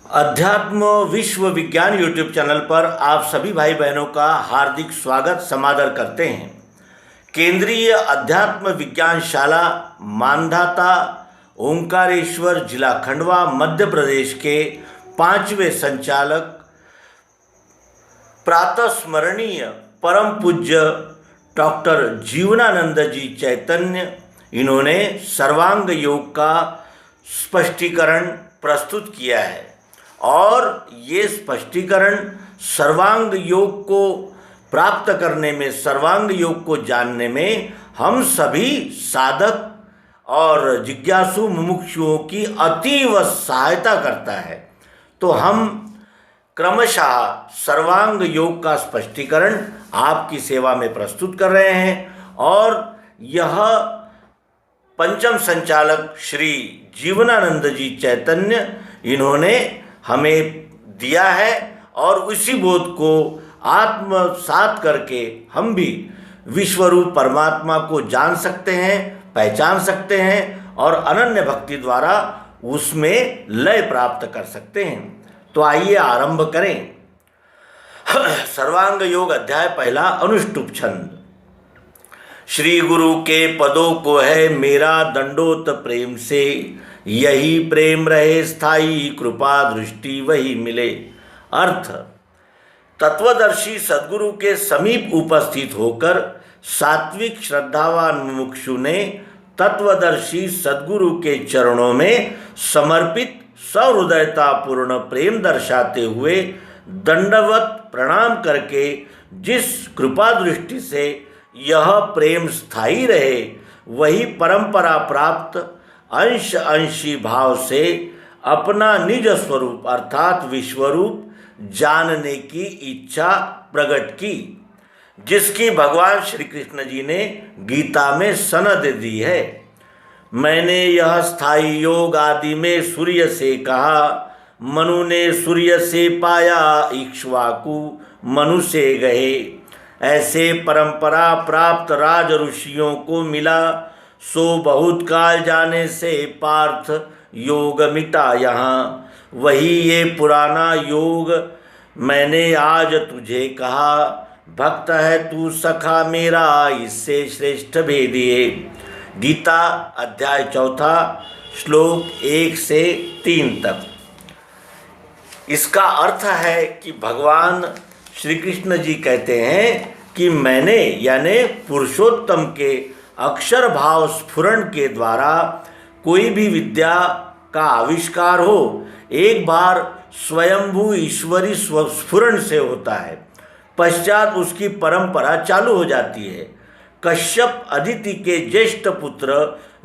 अध्यात्म विश्व विज्ञान यूट्यूब चैनल पर आप सभी भाई बहनों का हार्दिक स्वागत समादर करते हैं। केंद्रीय अध्यात्म विज्ञान शाला मानधाता ओंकारेश्वर जिला खंडवा मध्य प्रदेश के 5वें संचालक प्रातः स्मरणीय परम पूज्य डॉक्टर जीवनानंद जी चैतन्य, इन्होंने सर्वांग योग का स्पष्टीकरण प्रस्तुत किया है और ये स्पष्टीकरण सर्वांग योग को प्राप्त करने में, सर्वांग योग को जानने में हम सभी साधक और जिज्ञासु मुमुक्षुओं की अतीव सहायता करता है। तो हम क्रमशः सर्वांग योग का स्पष्टीकरण आपकी सेवा में प्रस्तुत कर रहे हैं और यह पंचम संचालक श्री जीवनानंद जी चैतन्य इन्होंने हमें दिया है और उसी बोध को आत्मसात करके हम भी विश्वरूप परमात्मा को जान सकते हैं, पहचान सकते हैं और अनन्य भक्ति द्वारा उसमें लय प्राप्त कर सकते हैं। तो आइए आरंभ करें। सर्वांग योग अध्याय पहला, अनुष्टुप छंद। श्री गुरु के पदों को है मेरा दंडोत प्रेम से, यही प्रेम रहे स्थायी कृपा दृष्टि वही मिले। अर्थ, तत्वदर्शी सद्गुरु के समीप उपस्थित होकर सात्विक श्रद्धावान मुमुक्षु ने तत्वदर्शी सद्गुरु के चरणों में समर्पित सहृदयता पूर्ण प्रेम दर्शाते हुए दंडवत प्रणाम करके जिस कृपा दृष्टि से यह प्रेम स्थायी रहे, वही परंपरा प्राप्त अंश अंशी भाव से अपना निज स्वरूप अर्थात विश्वरूप जानने की इच्छा प्रकट की, जिसकी भगवान श्री कृष्ण जी ने गीता में सनद दी है। मैंने यह स्थायी योग आदि में सूर्य से कहा, मनु ने सूर्य से पाया, इक्ष्वाकु मनु से गए। ऐसे परंपरा प्राप्त राज ऋषियों को मिला, सो बहुत काल जाने से पार्थ योग मिटा यहाँ। वही ये पुराना योग मैंने आज तुझे कहा, भक्त है तू सखा मेरा इससे श्रेष्ठ भेदिए। गीता अध्याय 4 श्लोक 1 से 3 तक। इसका अर्थ है कि भगवान श्री कृष्ण जी कहते हैं कि मैंने यानी पुरुषोत्तम के अक्षर भाव स्फुरण के द्वारा कोई भी विद्या का आविष्कार हो, एक बार स्वयंभू ईश्वरी स्फुरण से होता है, पश्चात उसकी परंपरा चालू हो जाती है। कश्यप अदिति के ज्येष्ठ पुत्र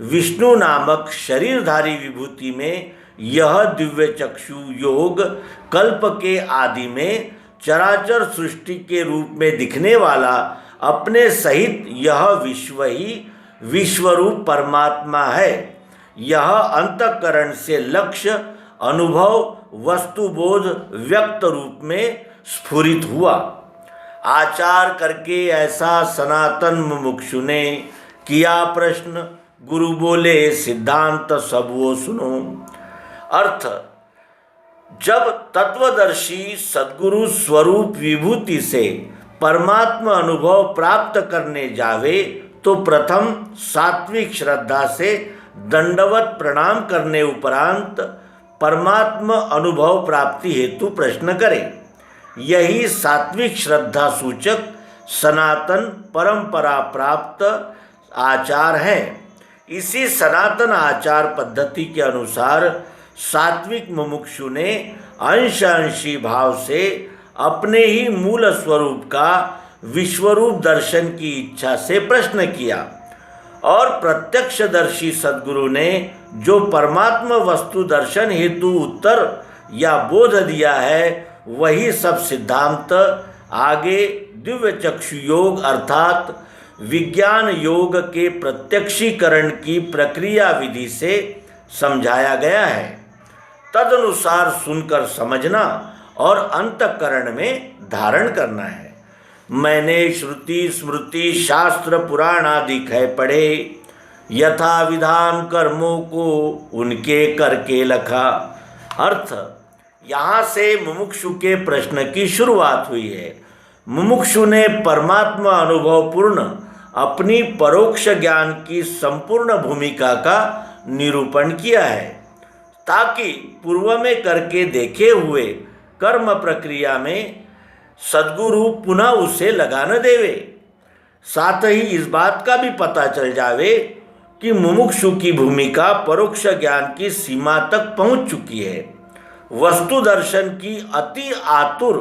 विष्णु नामक शरीरधारी विभूति में यह दिव्य चक्षु योग कल्प के आदि में चराचर सृष्टि के रूप में दिखने वाला अपने सहित यह विश्व ही विश्वरूप परमात्मा है। यह अंतःकरण से लक्ष्य अनुभव वस्तुबोध व्यक्त रूप में स्फुरित हुआ। आचार करके ऐसा सनातन मुमुक्षु ने किया प्रश्न, गुरु बोले सिद्धांत सब वो सुनो। अर्थ, जब तत्वदर्शी सद्गुरु स्वरूप विभूति से परमात्मा अनुभव प्राप्त करने जावे तो प्रथम सात्विक श्रद्धा से दंडवत प्रणाम करने उपरांत परमात्मा अनुभव प्राप्ति हेतु प्रश्न करे। यही सात्विक श्रद्धा सूचक सनातन परंपरा प्राप्त आचार है। इसी सनातन आचार पद्धति के अनुसार सात्विक मुमुक्षु ने अंश अंशी भाव से अपने ही मूल स्वरूप का विश्वरूप दर्शन की इच्छा से प्रश्न किया और प्रत्यक्षदर्शी सद्गुरु ने जो परमात्मा वस्तु दर्शन हेतु उत्तर या बोध दिया है, वही सब सिद्धांत आगे दिव्य चक्षु योग अर्थात विज्ञान योग के प्रत्यक्षीकरण की प्रक्रिया विधि से समझाया गया है। तदनुसार सुनकर समझना और अंतःकरण में धारण करना है। मैंने श्रुति स्मृति शास्त्र पुराण आदि कह पढ़े, यथा विधान कर्मों को उनके करके लखा। अर्थ, यहाँ से मुमुक्षु के प्रश्न की शुरुआत हुई है। मुमुक्षु ने परमात्मा अनुभव पूर्ण अपनी परोक्ष ज्ञान की संपूर्ण भूमिका का निरूपण किया है, ताकि पूर्व में करके देखे हुए कर्म प्रक्रिया में सद्गुरु पुनः उसे लगा न देवे। साथ ही इस बात का भी पता चल जावे कि मुमुक्षु की भूमिका परोक्ष ज्ञान की सीमा तक पहुंच चुकी है। वस्तु दर्शन की अति आतुर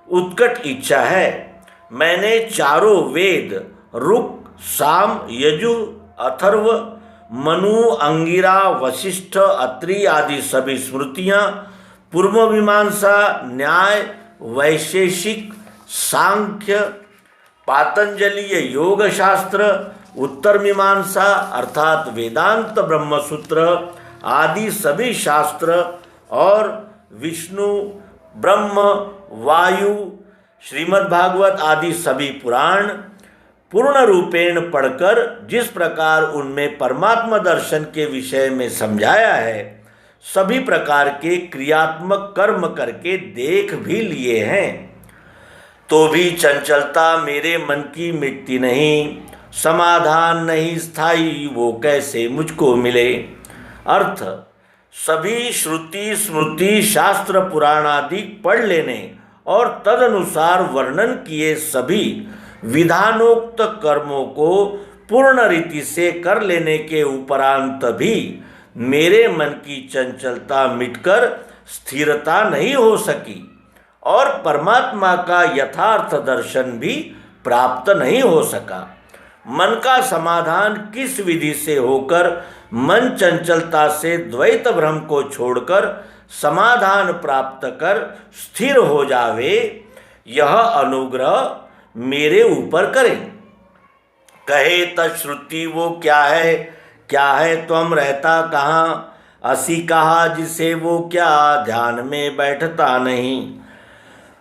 उत्कट इच्छा है। मैंने चारों वेद ऋक्, साम, यजु, अथर्व, मनु, अंगिरा, वशिष्ठ, अत्रि आदि सभी स्मृतियाँ, पूर्व मीमांसा, न्याय, वैशेषिक, सांख्य, पातंजलीय योग शास्त्र, उत्तर मीमांसा अर्थात वेदांत ब्रह्मसूत्र आदि सभी शास्त्र और विष्णु, ब्रह्म, वायु, श्रीमद् भागवत आदि सभी पुराण पूर्ण रूपेण पढ़कर जिस प्रकार उनमें परमात्मा दर्शन के विषय में समझाया है, सभी प्रकार के क्रियात्मक कर्म करके देख भी लिए हैं, तो भी चंचलता मेरे मन की मिटती नहीं, समाधान नहीं स्थायी वो कैसे मुझको मिले। अर्थ, सभी श्रुति स्मृति शास्त्र पुराण आदि पढ़ लेने और तदनुसार वर्णन किए सभी विधानोक्त कर्मों को पूर्ण रीति से कर लेने के उपरांत भी मेरे मन की चंचलता मिटकर स्थिरता नहीं हो सकी और परमात्मा का यथार्थ दर्शन भी प्राप्त नहीं हो सका। मन का समाधान किस विधि से होकर मन चंचलता से द्वैत भ्रम को छोड़कर समाधान प्राप्त कर स्थिर हो जावे, यह अनुग्रह मेरे ऊपर करें। कहे तश्रुति वो क्या है त्वम रहता कहाँ, असी कहा जिसे वो क्या ध्यान में बैठता नहीं।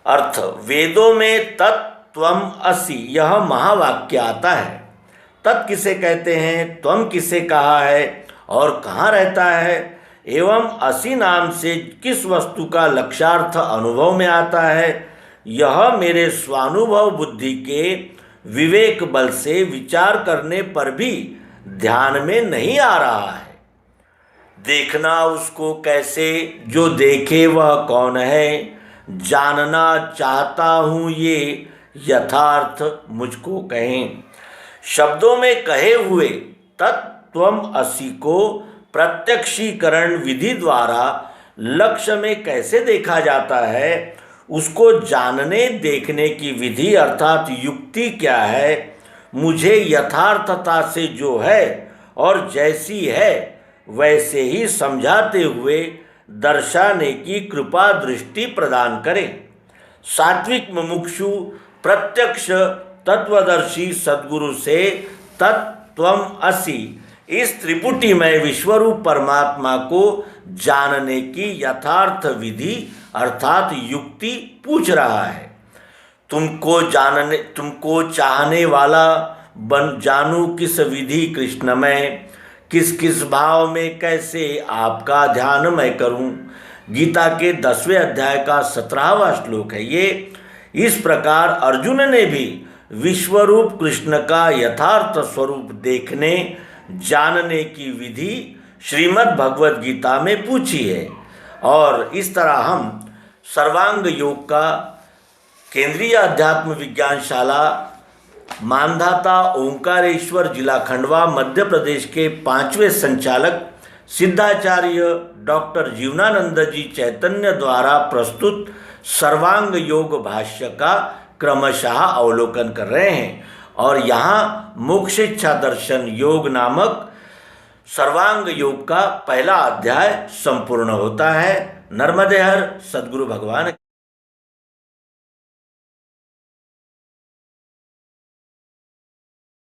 अर्थ, वेदों में तत्त्वम असि यह महावाक्य आता है। तत् किसे कहते हैं, त्वम किसे कहा है और कहाँ रहता है, एवं असि नाम से किस वस्तु का लक्ष्यार्थ अनुभव में आता है, यह मेरे स्वानुभव बुद्धि के विवेक बल से विचार करने पर भी ध्यान में नहीं आ रहा है। देखना उसको कैसे जो देखे वह कौन है, जानना चाहता हूँ ये यथार्थ मुझको कहें। शब्दों में कहे हुए तत्त्वम असि को प्रत्यक्षीकरण विधि द्वारा लक्ष्य में कैसे देखा जाता है, उसको जानने देखने की विधि अर्थात युक्ति क्या है, मुझे यथार्थता से जो है और जैसी है वैसे ही समझाते हुए दर्शाने की कृपा दृष्टि प्रदान करें। सात्विक मुमुक्षु प्रत्यक्ष तत्वदर्शी सद्गुरु से तत्त्वम असि इस त्रिपुटीमय विश्वरूप परमात्मा को जानने की यथार्थ विधि अर्थात युक्ति पूछ रहा है। तुमको चाहने वाला बन जानू किस विधि कृष्ण में, किस किस भाव में कैसे आपका ध्यान मैं करूं। गीता के 10वें अध्याय का 17वां श्लोक है ये। इस प्रकार अर्जुन ने भी विश्वरूप कृष्ण का यथार्थ स्वरूप देखने जानने की विधि श्रीमद् भगवद गीता में पूछी है। और इस तरह हम सर्वांग योग का केंद्रीय अध्यात्म विज्ञानशाला मानधाता ओंकारेश्वर जिला खंडवा मध्य प्रदेश के 5वें संचालक सिद्धाचार्य डॉक्टर जीवनानंद जी चैतन्य द्वारा प्रस्तुत सर्वांग योग भाष्य का क्रमशः अवलोकन कर रहे हैं। और यहाँ मोक्ष इच्छा दर्शन योग नामक सर्वांग योग का पहला अध्याय संपूर्ण होता है। नर्मदे हर सद्गुरु भगवान।